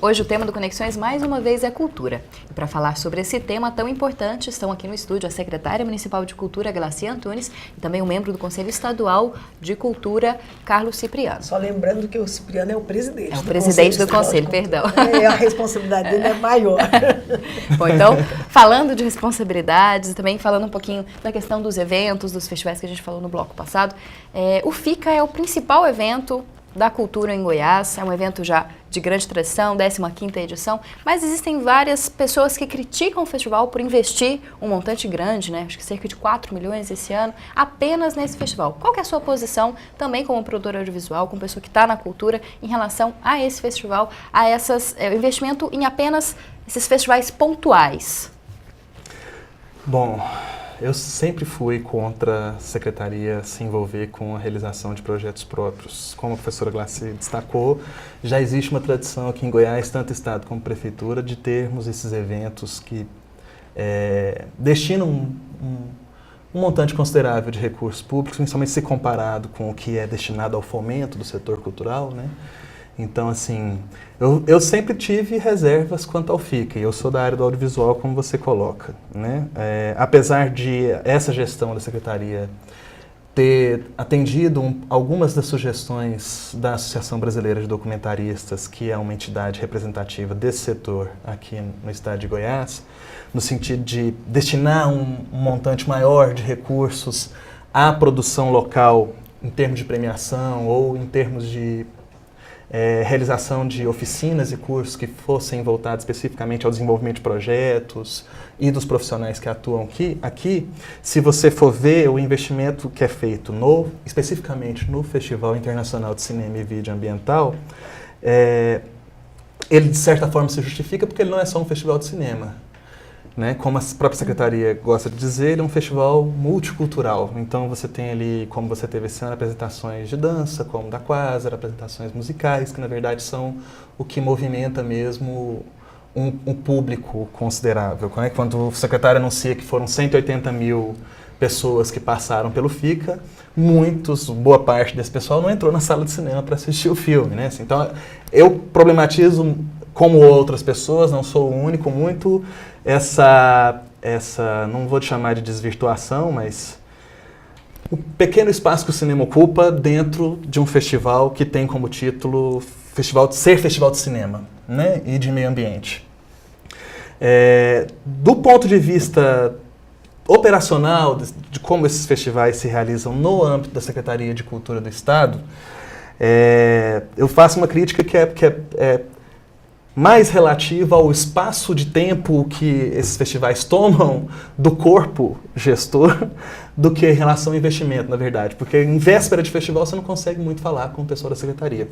Hoje o tema do Conexões, mais uma vez, é cultura. E para falar sobre esse tema tão importante, estão aqui no estúdio a secretária municipal de Cultura, Glacia Antunes, e também o membro do Conselho Estadual de Cultura, Carlos Cipriano. Só lembrando que o Cipriano é o presidente. É o presidente do Conselho, perdão. A responsabilidade dele é maior. Bom, então, falando de responsabilidades e também falando um pouquinho da questão dos eventos, dos festivais que a gente falou no bloco passado, o FICA é o principal evento da cultura em Goiás, é um evento já de grande tradição, 15ª edição, mas existem várias pessoas que criticam o festival por investir um montante grande, né, acho que cerca de 4 milhões esse ano, apenas nesse festival. Qual que é a sua posição, também como produtora audiovisual, como pessoa que está na cultura, em relação a esse festival, a o investimento em apenas esses festivais pontuais? Bom, eu sempre fui contra a secretaria se envolver com a realização de projetos próprios. Como a professora Glacia destacou, já existe uma tradição aqui em Goiás, tanto Estado como Prefeitura, de termos esses eventos que destinam um montante considerável de recursos públicos, principalmente se comparado com o que é destinado ao fomento do setor cultural, né? Então, assim, eu sempre tive reservas quanto ao FICA, e eu sou da área do audiovisual, como você coloca, né? Apesar de essa gestão da Secretaria ter atendido algumas das sugestões da Associação Brasileira de Documentaristas, que é uma entidade representativa desse setor aqui no estado de Goiás, no sentido de destinar um montante maior de recursos à produção local, em termos de premiação ou em termos de realização de oficinas e cursos que fossem voltados especificamente ao desenvolvimento de projetos e dos profissionais que atuam aqui, se você for ver o investimento que é feito especificamente no Festival Internacional de Cinema e Vídeo Ambiental, ele de certa forma se justifica porque ele não é só um festival de cinema, né? Como a própria secretaria gosta de dizer, ele é um festival multicultural. Então você tem ali, como você teve esse ano, apresentações de dança, como da Quasar, apresentações musicais, que na verdade são o que movimenta mesmo um público considerável. Né? Quando o secretário anuncia que foram 180 mil pessoas que passaram pelo FICA, boa parte desse pessoal não entrou na sala de cinema para assistir o filme, né? Assim, então eu problematizo, como outras pessoas, não sou o único, muito essa, não vou te chamar de desvirtuação, mas o pequeno espaço que o cinema ocupa dentro de um festival que tem como título festival de cinema, né, e de meio ambiente. Do ponto de vista operacional, de como esses festivais se realizam no âmbito da Secretaria de Cultura do Estado, eu faço uma crítica que é mais relativa ao espaço de tempo que esses festivais tomam do corpo gestor do que em relação ao investimento, na verdade. Porque em véspera de festival você não consegue muito falar com o pessoal da secretaria.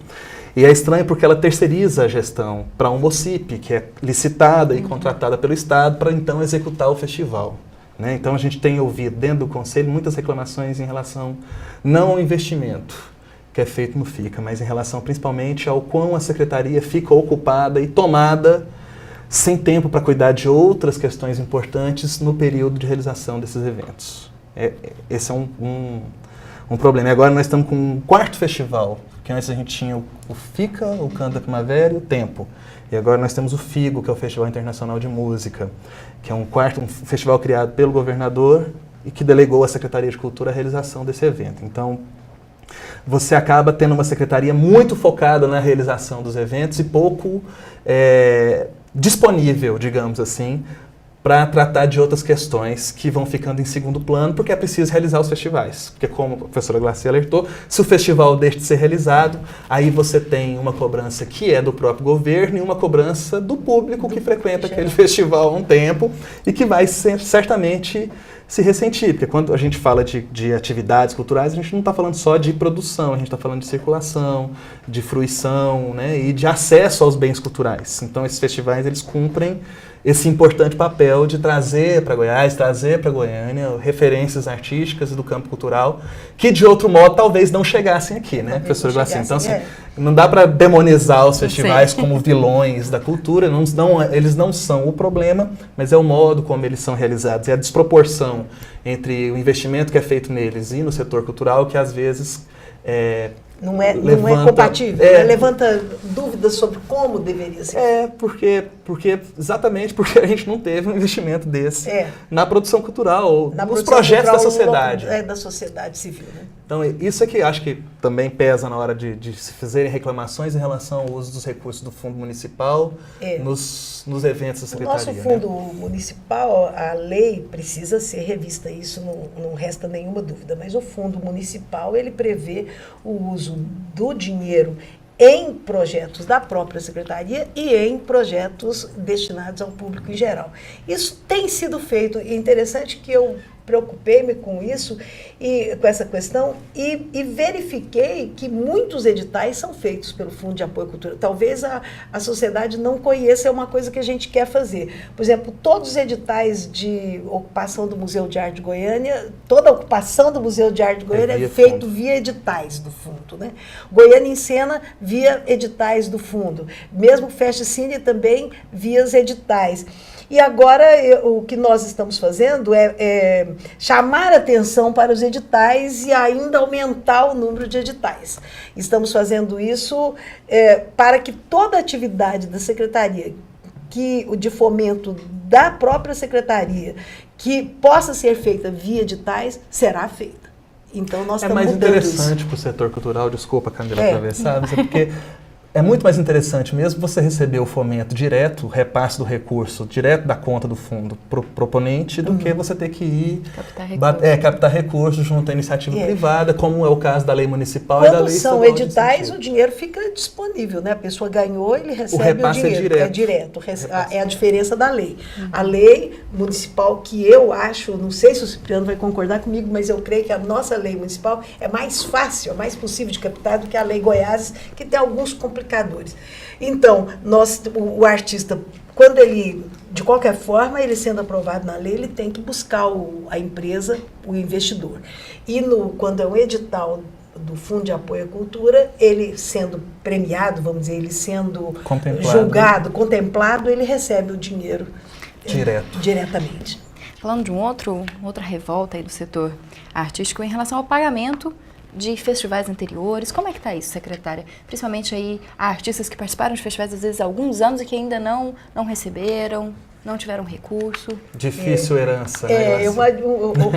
E é estranho porque ela terceiriza a gestão para uma OCIP, que é licitada e contratada pelo Estado para então executar o festival. Né? Então a gente tem ouvido dentro do Conselho muitas reclamações em relação não ao investimento que é feito no FICA, mas em relação principalmente ao quão a secretaria fica ocupada e tomada sem tempo para cuidar de outras questões importantes no período de realização desses eventos. Esse é um problema. E agora nós estamos com um quarto festival, que antes a gente tinha o FICA, o Canto da Primavera e o Tempo. E agora nós temos o FIGO, que é o Festival Internacional de Música, que é um festival criado pelo governador e que delegou à Secretaria de Cultura a realização desse evento. Então, você acaba tendo uma secretaria muito focada na realização dos eventos e pouco disponível, digamos assim, para tratar de outras questões que vão ficando em segundo plano, porque é preciso realizar os festivais. Porque, como a professora Glacia alertou, se o festival deixa de ser realizado, aí você tem uma cobrança que é do próprio governo e uma cobrança do público que frequenta aquele festival há um tempo e que vai certamente se ressentir, porque quando a gente fala de atividades culturais, a gente não está falando só de produção, a gente está falando de circulação, de fruição, né, e de acesso aos bens culturais. Então esses festivais, eles cumprem esse importante papel de trazer para Goiás, trazer para Goiânia referências artísticas do campo cultural que de outro modo talvez não chegassem aqui, né, professor Glacia? Então assim, não dá para demonizar os festivais como vilões da cultura, eles não são o problema, mas é o modo como eles são realizados, é a desproporção entre o investimento que é feito neles e no setor cultural que às vezes Não é compatível, né? Levanta dúvidas sobre como deveria ser. Exatamente porque a gente não teve um investimento desse na produção cultural, ou nos projetos da sociedade. Da sociedade civil, né? Então, isso é que acho que também pesa na hora de se fazerem reclamações em relação ao uso dos recursos do Fundo Municipal nos eventos da Secretaria. O nosso Fundo Municipal, a lei precisa ser revista, isso não resta nenhuma dúvida, mas o Fundo Municipal, ele prevê o uso do dinheiro em projetos da própria Secretaria e em projetos destinados ao público em geral. Isso tem sido feito, e é interessante que eu preocupei-me com isso, e com essa questão, e verifiquei que muitos editais são feitos pelo Fundo de Apoio à Cultura. Talvez a sociedade não conheça, é uma coisa que a gente quer fazer. Por exemplo, todos os editais de ocupação do Museu de Arte de Goiânia, toda a ocupação do Museu de Arte de Goiânia é feito via editais do Fundo, né? Goiânia em Cena, via editais do Fundo. Mesmo o Festcine também, via os editais. E agora o que nós estamos fazendo é chamar atenção para os editais e ainda aumentar o número de editais. Estamos fazendo isso para que toda atividade da Secretaria, de fomento da própria Secretaria, que possa ser feita via editais, será feita. Então nós estamos mudando isso. É mais interessante para o setor cultural, desculpa, Camila, atravessar, mas é porque é muito mais interessante mesmo você receber o fomento direto, o repasse do recurso direto da conta do fundo proponente, do que você ter que ir captar recursos junto à iniciativa privada, como é o caso da lei municipal e da lei estadual. Quando são editais, o dinheiro fica disponível, né? A pessoa ganhou, ele recebe o dinheiro. É direto. É a diferença da lei. A lei municipal, que eu acho, não sei se o Cipriano vai concordar comigo, mas eu creio que a nossa lei municipal é mais fácil, é mais possível de captar do que a lei Goiás, que tem alguns complicadores. Então, o artista, quando ele, de qualquer forma, ele sendo aprovado na lei, ele tem que buscar a empresa, o investidor. E quando é um edital do Fundo de Apoio à Cultura, ele sendo premiado, vamos dizer, ele sendo julgado, contemplado, ele recebe o dinheiro diretamente. Falando de outra revolta aí do setor artístico em relação ao pagamento de festivais anteriores. Como é que está isso, secretária? Principalmente aí artistas que participaram de festivais às vezes há alguns anos e que ainda não receberam, não tiveram recurso. Difícil herança.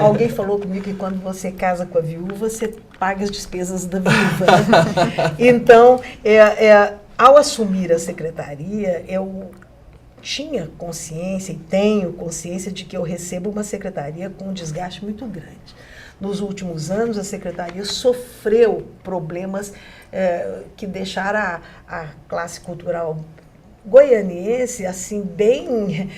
Alguém falou comigo que quando você casa com a viúva, você paga as despesas da viúva. Né? Então, ao assumir a secretaria, eu tinha consciência e tenho consciência de que eu recebo uma secretaria com um desgaste muito grande. Nos últimos anos, a secretaria sofreu problemas que deixaram a classe cultural goianiense, assim, bem,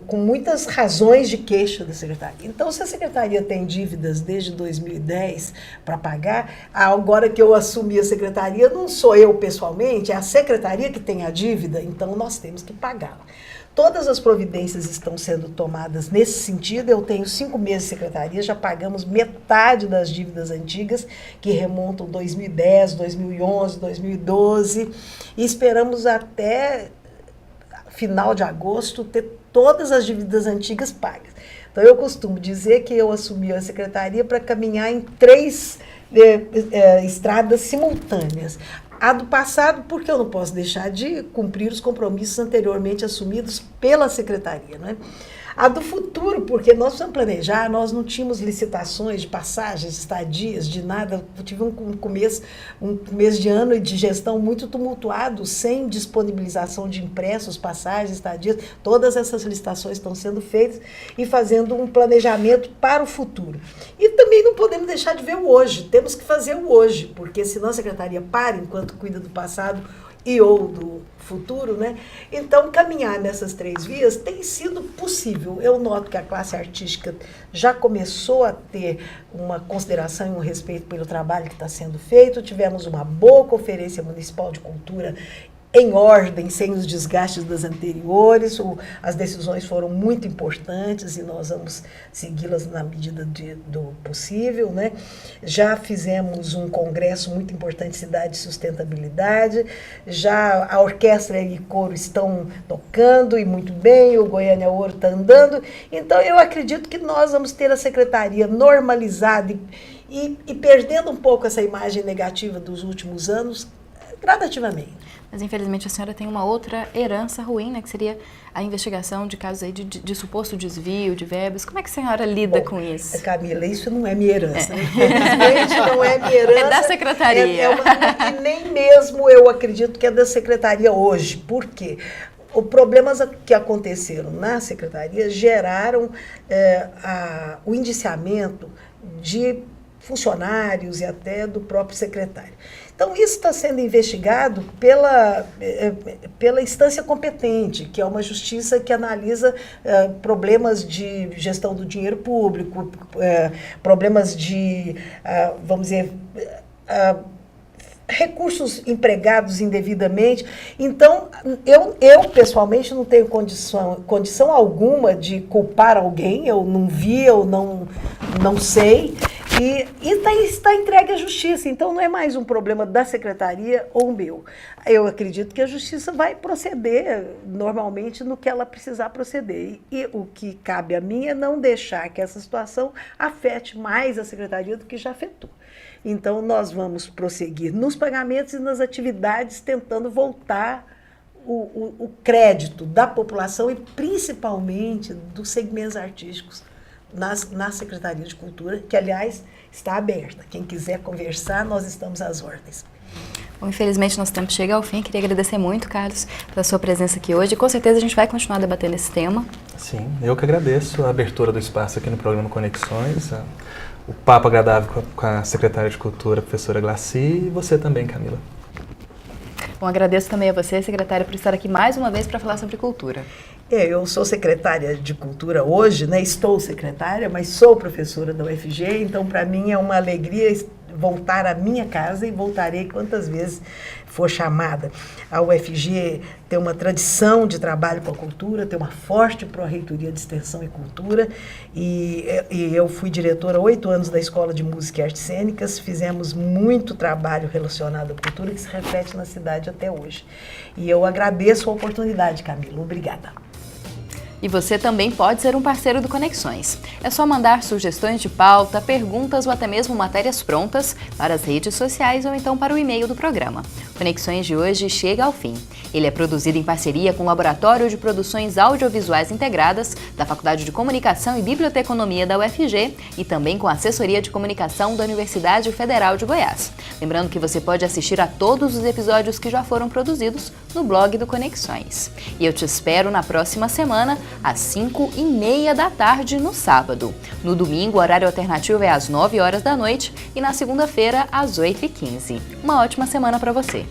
com muitas razões de queixa da secretaria. Então, se a secretaria tem dívidas desde 2010 para pagar, agora que eu assumi a secretaria, não sou eu pessoalmente, é a secretaria que tem a dívida, então nós temos que pagá-la. Todas as providências estão sendo tomadas nesse sentido. Eu tenho 5 meses de secretaria, já pagamos metade das dívidas antigas, que remontam 2010, 2011, 2012, e esperamos até final de agosto ter todas as dívidas antigas pagas. Então, eu costumo dizer que eu assumi a secretaria para caminhar em 3 estradas simultâneas. A do passado, porque eu não posso deixar de cumprir os compromissos anteriormente assumidos pela secretaria, não é? A do futuro, porque nós precisamos planejar, nós não tínhamos licitações de passagens, estadias, de nada. Eu tive um começo de ano de gestão muito tumultuado, sem disponibilização de impressos, passagens, estadias. Todas essas licitações estão sendo feitas e fazendo um planejamento para o futuro. E também não podemos deixar de ver o hoje, temos que fazer o hoje, porque senão a secretaria para enquanto cuida do passado e ou do futuro, né? Então, caminhar nessas 3 vias tem sido possível. Eu noto que a classe artística já começou a ter uma consideração e um respeito pelo trabalho que está sendo feito. Tivemos uma boa conferência municipal de cultura em ordem, sem os desgastes das anteriores. As decisões foram muito importantes e nós vamos segui-las na medida do possível, né? Já fizemos um congresso muito importante, Cidade e Sustentabilidade, já a orquestra e coro estão tocando e muito bem, o Goiânia Ouro está andando. Então, eu acredito que nós vamos ter a secretaria normalizada e perdendo um pouco essa imagem negativa dos últimos anos, gradativamente. Mas, infelizmente, a senhora tem uma outra herança ruim, né? Que seria a investigação de casos aí de suposto desvio de verbas. Como é que a senhora lida com isso? Camila, isso não é minha herança. Infelizmente, não é minha herança. É da secretaria. E nem mesmo eu acredito que é da secretaria hoje. Por quê? Os problemas que aconteceram na secretaria geraram o indiciamento de funcionários e até do próprio secretário. Então, isso está sendo investigado pela instância competente, que é uma justiça que analisa problemas de gestão do dinheiro público, problemas de, vamos dizer, recursos empregados indevidamente. Então, eu pessoalmente não tenho condição alguma de culpar alguém, eu não vi, eu não sei, e está entregue à justiça. Então, não é mais um problema da secretaria ou meu. Eu acredito que a justiça vai proceder normalmente no que ela precisar proceder. E o que cabe a mim é não deixar que essa situação afete mais a secretaria do que já afetou. Então, nós vamos prosseguir nos pagamentos e nas atividades, tentando voltar o crédito da população e principalmente dos segmentos artísticos na Secretaria de Cultura, que, aliás, está aberta. Quem quiser conversar, nós estamos às ordens. Bom, infelizmente, nosso tempo chega ao fim. Queria agradecer muito, Carlos, pela sua presença aqui hoje. Com certeza, a gente vai continuar debatendo esse tema. Sim, eu que agradeço a abertura do espaço aqui no programa Conexões, o papo agradável com a secretária de Cultura, a professora Glaci, e você também, Camila. Bom, agradeço também a você, secretária, por estar aqui mais uma vez para falar sobre cultura. Eu sou secretária de Cultura hoje, né? Estou secretária, mas sou professora da UFG, então para mim é uma alegria voltar à minha casa e voltarei quantas vezes for chamada. A UFG tem uma tradição de trabalho com a cultura, tem uma forte pró-reitoria de extensão e cultura, e eu fui diretora há 8 anos da Escola de Música e Artes Cênicas, fizemos muito trabalho relacionado à cultura que se reflete na cidade até hoje. E eu agradeço a oportunidade, Camila. Obrigada. E você também pode ser um parceiro do Conexões. É só mandar sugestões de pauta, perguntas ou até mesmo matérias prontas para as redes sociais ou então para o e-mail do programa. Conexões de hoje chega ao fim. Ele é produzido em parceria com o Laboratório de Produções Audiovisuais Integradas da Faculdade de Comunicação e Biblioteconomia da UFG e também com a Assessoria de Comunicação da Universidade Federal de Goiás. Lembrando que você pode assistir a todos os episódios que já foram produzidos no blog do Conexões. E eu te espero na próxima semana, às 5h30 da tarde no sábado. No domingo, o horário alternativo é às 9 horas da noite e na segunda-feira, às 8h15. Uma ótima semana para você!